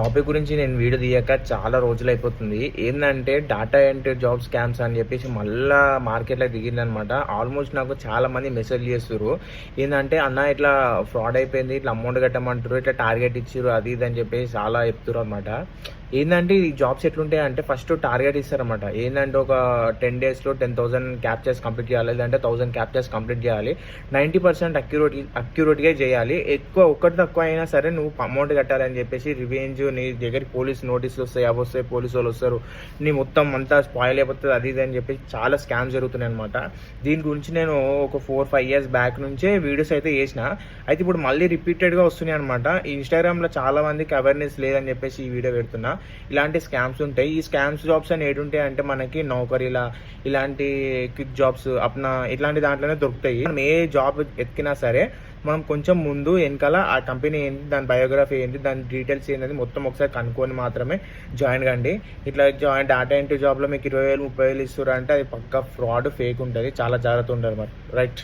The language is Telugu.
టాపిక్ గురించి నేను వీడియో తీయక చాలా రోజులు అయిపోతుంది. ఏందంటే డాటా ఎంట్రీ జాబ్ స్కామ్స్ అని చెప్పేసి మళ్ళా మార్కెట్లో దిగిందనమాట. ఆల్మోస్ట్ నాకు చాలా మంది మెసేజ్ చేస్తుర్రు. ఏంటంటే అన్న ఇట్లా ఫ్రాడ్ అయిపోయింది, ఇట్లా అమౌంట్ కట్టమంటారు, ఇట్లా టార్గెట్ ఇచ్చిర్రు, అది ఇది అని చెప్పేసి చాలా చెప్తున్నారు అనమాట. ఏంటంటే ఈ జాబ్స్ ఎట్లుంటాయి అంటే ఫస్ట్ టార్గెట్ ఇస్తారనమాట. ఏంటంటే ఒక 10 daysలో 10,000 క్యాప్చర్స్ కంప్లీట్ చేయాలి, లేదంటే 1000 క్యాప్చర్స్ కంప్లీట్ చేయాలి. 90% అక్యురేట్గా చేయాలి. ఒక్కటి తక్కువ అయినా సరే నువ్వు అమౌంట్ కట్టాలని చెప్పేసి రివెంజ్, నీ దగ్గరికి పోలీస్ నోటీసులు వస్తాయి, అవి వస్తాయి, పోలీసు వాళ్ళు వస్తారు, నీ మొత్తం అంతా స్పాయిల్ అయిపోతుంది, అది ఇది అని చెప్పేసి చాలా స్కామ్స్ జరుగుతున్నాయి అనమాట. దీని గురించి నేను ఒక 4-5 years బ్యాక్ నుంచే వీడియోస్ అయితే చేసిన. అయితే ఇప్పుడు మళ్ళీ రిపీటెడ్గా వస్తున్నాయి అనమాట. ఇన్స్టాగ్రామ్లో చాలా మందికి అవేర్నెస్ లేదని చెప్పేసి ఈ వీడియో పెడుతున్నా. ఇలాంటి స్కామ్స్ ఉంటాయి. ఈ స్కామ్స్ జాబ్స్ అని ఏడుంటాయి అంటే మనకి నౌకరీలా, ఇలాంటి క్విక్ జాబ్స్, అప్నా, ఇట్లాంటి దాంట్లోనే దొరుకుతాయి. మనం ఏ జాబ్ ఎత్తికినా సరే మనం కొంచెం ముందు వెనకాల ఆ కంపెనీ ఏంటి, దాని బయోగ్రఫీ ఏంటి, దాని డీటెయిల్స్ ఏంటి మొత్తం ఒకసారి కనుక్కొని మాత్రమే జాయిన్ కండి. ఇట్లా డాటా ఎంట్రీ జాబ్లో మీకు 20,000 30,000 ఇస్తారు అంటే అది పక్కా ఫ్రాడ్, ఫేక్ ఉంటుంది. చాలా జాగ్రత్త ఉండాలి మరి. రైట్.